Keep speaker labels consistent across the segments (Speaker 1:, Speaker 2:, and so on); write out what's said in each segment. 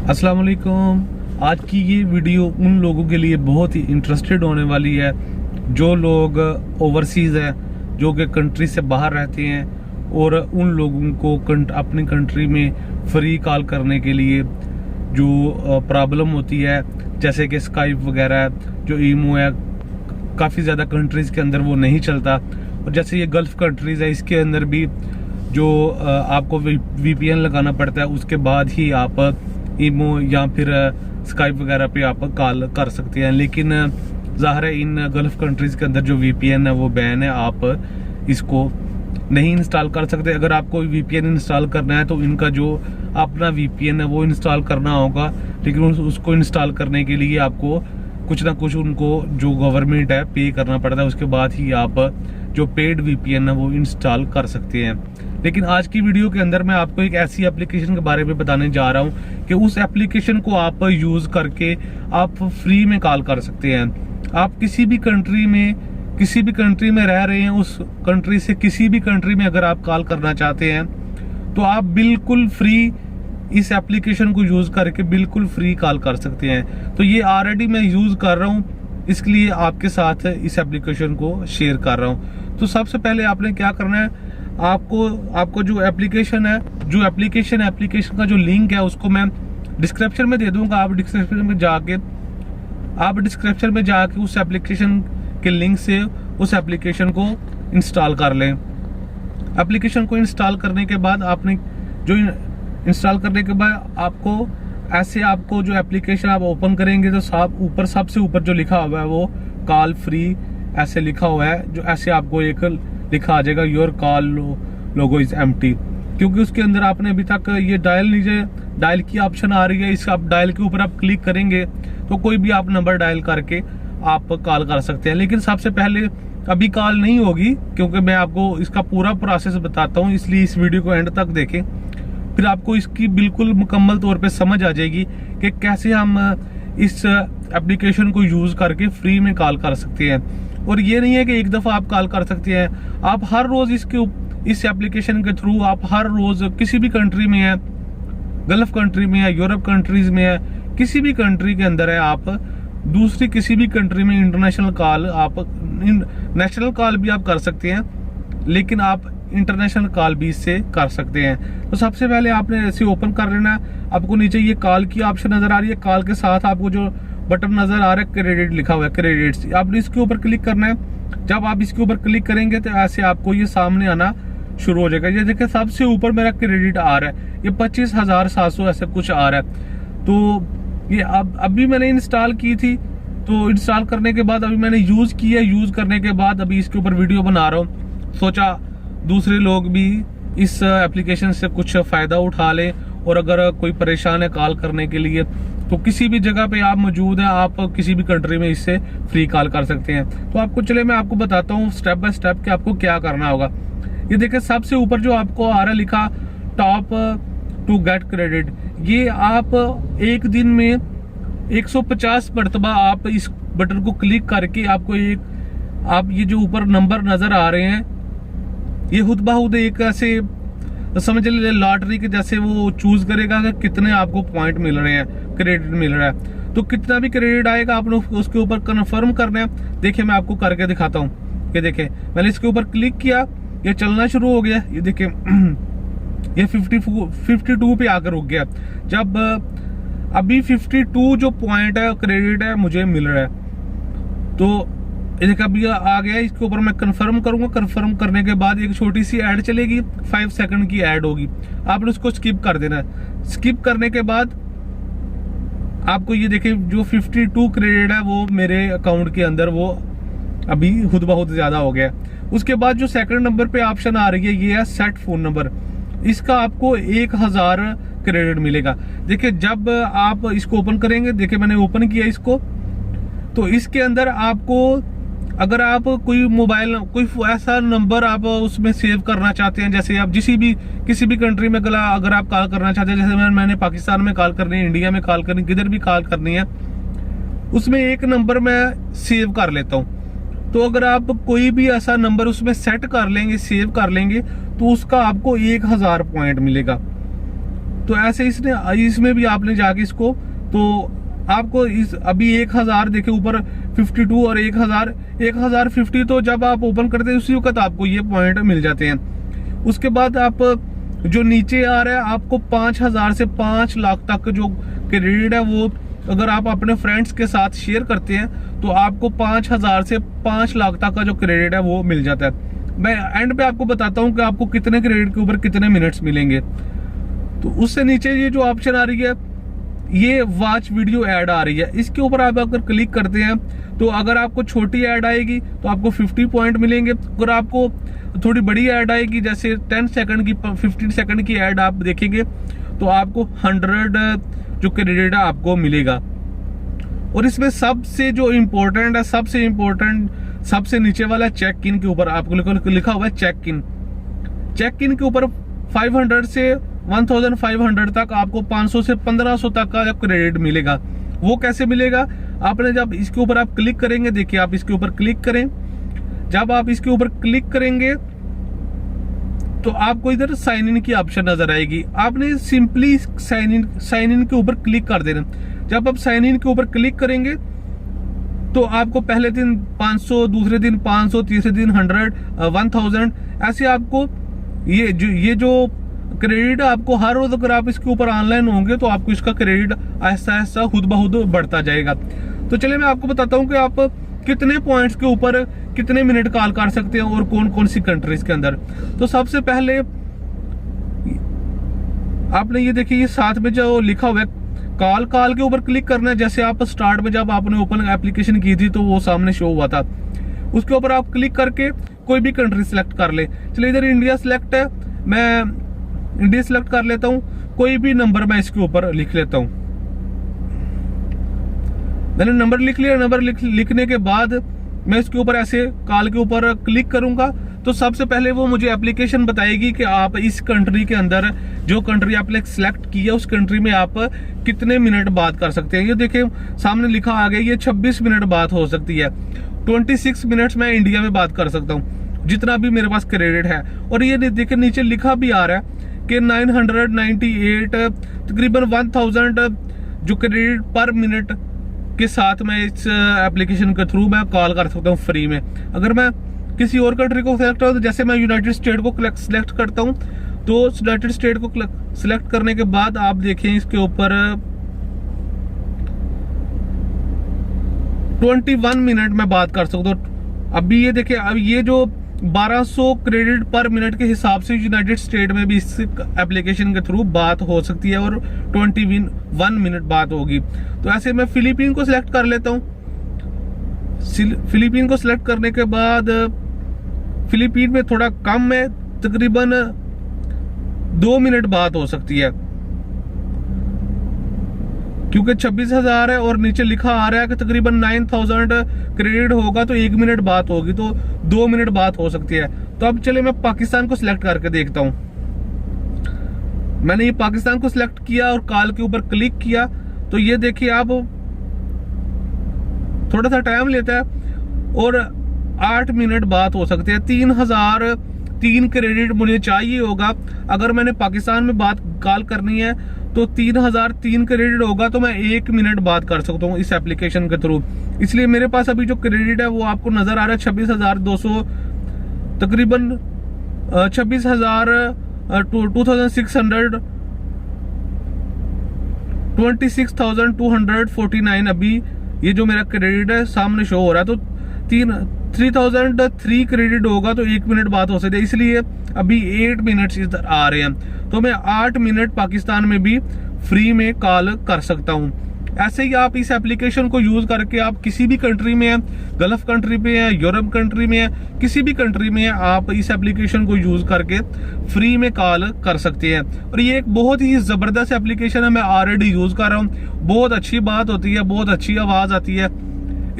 Speaker 1: अस्सलाम वालेकुम। आज की ये वीडियो उन लोगों के लिए बहुत ही इंटरेस्टेड होने वाली है जो लोग ओवरसीज़ हैं, जो कि कंट्री से बाहर रहते हैं और उन लोगों को अपनी कंट्री में फ्री कॉल करने के लिए जो प्रॉब्लम होती है, जैसे कि स्काइप वगैरह, जो ईमो है, काफ़ी ज़्यादा कंट्रीज़ के अंदर वो नहीं चलता। और जैसे ये गल्फ़ कंट्रीज़ है, इसके अंदर भी जो आपको VPN लगाना पड़ता है, उसके बाद ही आप ईमो या फिर स्काइप वगैरह पे आप कॉल कर सकते हैं। लेकिन ज़ाहिर है इन गल्फ़ कंट्रीज़ के अंदर जो VPN है वो बैन है, आप इसको नहीं इंस्टॉल कर सकते। अगर आपको VPN इंस्टॉल करना है तो इनका जो अपना VPN है वो इंस्टॉल करना होगा, लेकिन उसको इंस्टॉल करने के लिए आपको कुछ ना कुछ उनको जो गवर्नमेंट है पे करना पड़ता है, उसके बाद ही आप जो पेड VPN है वो इंस्टॉल कर सकते हैं। लेकिन आज की वीडियो के अंदर मैं आपको एक ऐसी एप्लीकेशन के बारे में बताने जा रहा हूं कि उस एप्लीकेशन को आप यूज करके आप फ्री में कॉल कर सकते हैं। आप किसी भी कंट्री में रह रहे हैं, उस कंट्री से किसी भी कंट्री में अगर आप कॉल करना चाहते हैं तो आप बिल्कुल फ्री इस एप्लीकेशन को यूज करके बिल्कुल फ्री कॉल कर सकते हैं। तो ये ऑलरेडी मैं यूज कर रहा हूं, इसलिए आपके साथ इस एप्लीकेशन को शेयर कर रहा हूं। तो सबसे पहले आपने क्या करना है, आपको जो एप्लीकेशन है, एप्लीकेशन का जो लिंक है उसको मैं डिस्क्रिप्शन में दे दूंगा। आप डिस्क्रिप्शन में जाके उस एप्लीकेशन के लिंक से उस एप्लीकेशन को इंस्टॉल कर लें। एप्लीकेशन को इंस्टॉल करने के बाद आपको जो एप्लीकेशन आप ओपन करेंगे तो सबसे ऊपर जो लिखा हुआ है वो कॉल फ्री ऐसे लिखा हुआ है, जो ऐसे आपको एक लिखा आ जाएगा, your call logo is empty, क्योंकि उसके अंदर आपने अभी तक ये डायल की ऑप्शन आ रही है। इस आप डायल के ऊपर आप क्लिक करेंगे तो कोई भी आप नंबर डायल करके आप कॉल कर सकते हैं। लेकिन सबसे पहले अभी कॉल नहीं होगी, क्योंकि मैं आपको इसका पूरा प्रोसेस बताता हूँ, इसलिए इस वीडियो को एंड तक देखें, फिर आपको इसकी बिल्कुल मुकम्मल तौर पे समझ आ जाएगी कि कैसे हम इस एप्लीकेशन को यूज करके फ्री में कॉल कर सकते हैं। और ये नहीं है कि एक दफा आप कॉल कर सकते हैं, आप हर रोज इस एप्लीकेशन के थ्रू आप हर रोज किसी भी कंट्री में है, गल्फ कंट्री में है, यूरोप कंट्रीज में है, किसी भी कंट्री के अंदर है, आप दूसरी किसी भी कंट्री में इंटरनेशनल कॉल भी आप कर सकते हैं, लेकिन आप इंटरनेशनल कॉल भी इससे कर सकते हैं। तो सबसे पहले आपने ऐसे ओपन कर लेना है। आपको नीचे ये कॉल की ऑप्शन नजर आ रही है, कॉल के साथ आपको जो बटन नजर आ रहा है क्रेडिट लिखा हुआ है, क्रेडिट्स, आपने इसके ऊपर क्लिक करना है। जब आप इसके ऊपर क्लिक करेंगे तो ऐसे आपको ये सामने आना शुरू हो जाएगा। ये देखिए सबसे ऊपर मेरा क्रेडिट आ रहा है, ये 25,700 ऐसे कुछ आ रहा है। तो ये अभी मैंने इंस्टॉल की थी, तो इंस्टॉल करने के बाद अभी मैंने यूज किया, यूज करने के बाद अभी इसके ऊपर वीडियो बना रहा हूँ। सोचा दूसरे लोग भी इस एप्लीकेशन से कुछ फायदा उठा लें, और अगर कोई परेशान है कॉल करने के लिए तो किसी भी जगह पे आप मौजूद हैं, आप किसी भी कंट्री में इससे फ्री कॉल कर सकते हैं। तो मैं आपको बताता हूँ स्टेप बाय स्टेप कि आपको क्या करना होगा। ये देखिए सबसे ऊपर जो आपको आ रहा है लिखा टॉप टू गेट क्रेडिट, ये आप एक दिन में 150 मरतबा आप इस बटन को क्लिक करके आप ये जो ऊपर नंबर नजर आ रहे हैं, ये खुद बहुद एक ऐसे समझ ले लॉटरी के जैसे वो चूज करेगा कि कितने आपको पॉइंट मिल रहे हैं, क्रेडिट मिल रहा है। तो कितना भी क्रेडिट आएगा आपने उसके ऊपर कन्फर्म करना है। देखिए मैं आपको करके दिखाता हूँ। ये देखिए मैंने इसके ऊपर क्लिक किया, ये चलना शुरू हो गया। ये देखिए ये 52 पे आकर रुक गया। जब अभी 52 जो पॉइंट है क्रेडिट है मुझे मिल रहा है, तो ये देखिए अभी आ गया। इसके ऊपर मैं कंफर्म करूंगा। कंफर्म करने के बाद एक छोटी सी ऐड चलेगी, 5 सेकंड की ऐड होगी, आपने उसको स्किप कर देना है। स्किप करने के बाद आपको ये देखिए जो 52 क्रेडिट है वो मेरे अकाउंट के अंदर वो अभी खुद बहुत ज्यादा हो गया। उसके बाद जो सेकंड नंबर पे ऑप्शन आ रही है ये है सेट फोन नंबर, इसका आपको 1000 क्रेडिट मिलेगा। देखिए जब आप इसको ओपन करेंगे, देखिए मैंने ओपन किया इसको, तो इसके अंदर आपको अगर आप कोई ऐसा नंबर आप उसमें सेव करना चाहते हैं, जैसे आप किसी भी कंट्री में अगर आप कॉल करना चाहते हैं, जैसे मैंने पाकिस्तान में कॉल करनी है, इंडिया में कॉल करनी, किधर भी कॉल करनी है, उसमें एक नंबर मैं सेव कर लेता हूं। तो अगर आप कोई भी ऐसा नंबर उसमें सेट कर लेंगे, सेव कर लेंगे, तो उसका आपको 1000 पॉइंट मिलेगा। तो ऐसे इसमें भी आपने जाके इसको, तो आपको इस अभी 1000 देखे ऊपर 52 और 1050, तो जब आप ओपन करते हैं उसी वक्त आपको ये पॉइंट मिल जाते हैं। उसके बाद आप जो नीचे आ रहा है आपको 5000 से 5 लाख तक जो क्रेडिट है, वो अगर आप अपने फ्रेंड्स के साथ शेयर करते हैं तो आपको 5000 से 5 लाख तक का जो क्रेडिट है वो मिल जाता है। मैं एंड पे आपको बताता हूँ कि आपको कितने क्रेडिट के ऊपर कितने मिनट्स मिलेंगे। तो उससे नीचे ये जो ऑप्शन आ रही है, ये वॉच वीडियो ऐड आ रही है, इसके ऊपर आप अगर क्लिक करते हैं तो अगर आपको छोटी ऐड आएगी तो आपको 50 पॉइंट मिलेंगे। अगर आपको थोड़ी बड़ी ऐड आएगी, जैसे 10 सेकंड की 15 सेकंड की ऐड आप देखेंगे, तो आपको 100 जो क्रेडिट है आपको मिलेगा। और इसमें सबसे जो इम्पोर्टेंट है, सबसे नीचे वाला चेक इन के ऊपर आपको लिखा हुआ है चेक इन के ऊपर 500 से 1500 तक आपको 500 से 1500 तक का क्रेडिट मिलेगा। वो कैसे मिलेगा? आपने जब इसके ऊपर आप क्लिक करेंगे, देखिए आप इसके ऊपर क्लिक करें, जब आप इसके ऊपर क्लिक करेंगे तो आपको इधर साइन इन की ऑप्शन नजर आएगी। आपने सिंपली साइन इन के ऊपर क्लिक कर देना। जब आप साइन इन के ऊपर क्लिक करेंगे तो आपको पहले दिन 500, दूसरे दिन 500, तीसरे दिन 100, 1000, ऐसे आपको ये जो क्रेडिट आपको हर रोज अगर आप इसके ऊपर ऑनलाइन होंगे तो आपको इसका क्रेडिट ऐसा खुद ब खुद बढ़ता जाएगा। तो चलिए मैं आपको बताता हूँ कि आप कितने पॉइंट्स के ऊपर कितने मिनट कॉल कर सकते हैं और कौन कौन सी कंट्रीज के अंदर। तो सबसे पहले आपने ये देखिए, ये साथ में जो लिखा हुआ है कॉल के ऊपर क्लिक करना है। जैसे आप स्टार्ट में जब आपने ओपन एप्लीकेशन की थी तो वो सामने शो हुआ था, उसके ऊपर आप क्लिक करके कोई भी कंट्री सिलेक्ट कर ले। चलिए इधर इंडिया सिलेक्ट है, मैं इंडिया सिलेक्ट कर लेता हूँ। कोई भी नंबर मैं इसके ऊपर लिख लेता हूँ। मैंने नंबर लिख लिया। नंबर लिखने के बाद मैं इसके ऊपर ऐसे कॉल के ऊपर क्लिक करूंगा तो सबसे पहले वो मुझे एप्लीकेशन बताएगी कि आप इस कंट्री के अंदर, जो कंट्री आपने सिलेक्ट की है उस कंट्री में आप कितने मिनट बात कर सकते हैं। ये देखिए सामने लिखा आ गया, ये 26 मिनट बात हो सकती है। 26 मिनट्स मैं इंडिया में बात कर सकता हूँ, जितना भी मेरे पास क्रेडिट है। और ये देखिए नीचे लिखा भी आ रहा है कि 998 तकरीबन 1000 जो क्रेडिट पर मिनट के साथ मैं इस एप्लीकेशन के थ्रू मैं कॉल कर सकता हूँ फ्री में। अगर मैं किसी और कंट्री को सिलेक्ट करूँ, जैसे मैं यूनाइटेड स्टेट को सिलेक्ट करता हूँ, तो यूनाइटेड स्टेट को सिलेक्ट करने के बाद आप देखें इसके ऊपर 21 मिनट में बात कर सकता हूँ। अभी ये देखिए, अब ये जो 1200 क्रेडिट पर मिनट के हिसाब से यूनाइटेड स्टेट में भी इस एप्लीकेशन के थ्रू बात हो सकती है और 21 मिनट बात होगी। तो ऐसे मैं फिलीपीन को सिलेक्ट कर लेता हूँ। फिलीपीन को सिलेक्ट करने के बाद फिलीपीन में थोड़ा कम है, तकरीबन 2 मिनट बात हो सकती है, क्योंकि 26,000 है और नीचे लिखा आ रहा है कि तकरीबन 9000 क्रेडिट होगा तो 1 मिनट बात होगी, तो 2 मिनट बात हो सकती है। तो अब चले मैं पाकिस्तान को सिलेक्ट करके देखता हूं। मैंने ये पाकिस्तान को सिलेक्ट किया और कॉल के ऊपर क्लिक किया, तो ये देखिए आप थोड़ा सा टाइम लेता है और 8 मिनट बात हो सकती है। 3003 क्रेडिट मुझे चाहिए होगा। अगर मैंने पाकिस्तान में बात कॉल करनी है तो 3003 क्रेडिट होगा, तो मैं 1 मिनट बात कर सकता हूँ इस एप्लीकेशन के थ्रू। इसलिए मेरे पास अभी जो क्रेडिट है वो आपको नजर आ रहा है 26,200, तकरीबन 26,000 2600 26,249 अभी ये जो मेरा क्रेडिट है सामने शो हो रहा है। तो 3003 क्रेडिट होगा तो 1 मिनट बात हो सकती है, इसलिए अभी 8 मिनट इधर आ रहे हैं। तो मैं 8 मिनट पाकिस्तान में भी फ्री में कॉल कर सकता हूं। ऐसे ही आप इस एप्लीकेशन को यूज करके आप किसी भी कंट्री में है, गल्फ कंट्री में है, यूरोप कंट्री में है, किसी भी कंट्री में है, आप इस एप्लीकेशन को यूज करके फ्री में कॉल कर सकते हैं। और ये एक बहुत ही जबरदस्त एप्लीकेशन है, मैं ऑलरेडी यूज कर रहा हूँ। बहुत अच्छी बात होती है, बहुत अच्छी आवाज आती है,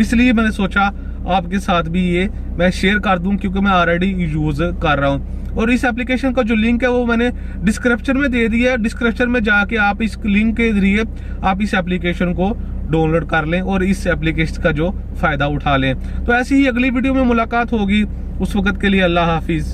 Speaker 1: इसलिए मैंने सोचा आपके साथ भी ये मैं शेयर कर दूं, क्योंकि मैं ऑलरेडी यूज कर रहा हूं। और इस एप्लीकेशन का जो लिंक है वो मैंने डिस्क्रिप्शन में दे दिया है। डिस्क्रिप्शन में जाके आप इस लिंक के जरिए आप इस एप्लीकेशन को डाउनलोड कर लें और इस एप्लीकेशन का जो फायदा उठा लें। तो ऐसी ही अगली वीडियो में मुलाकात होगी, उस वक्त के लिए अल्लाह हाफिज।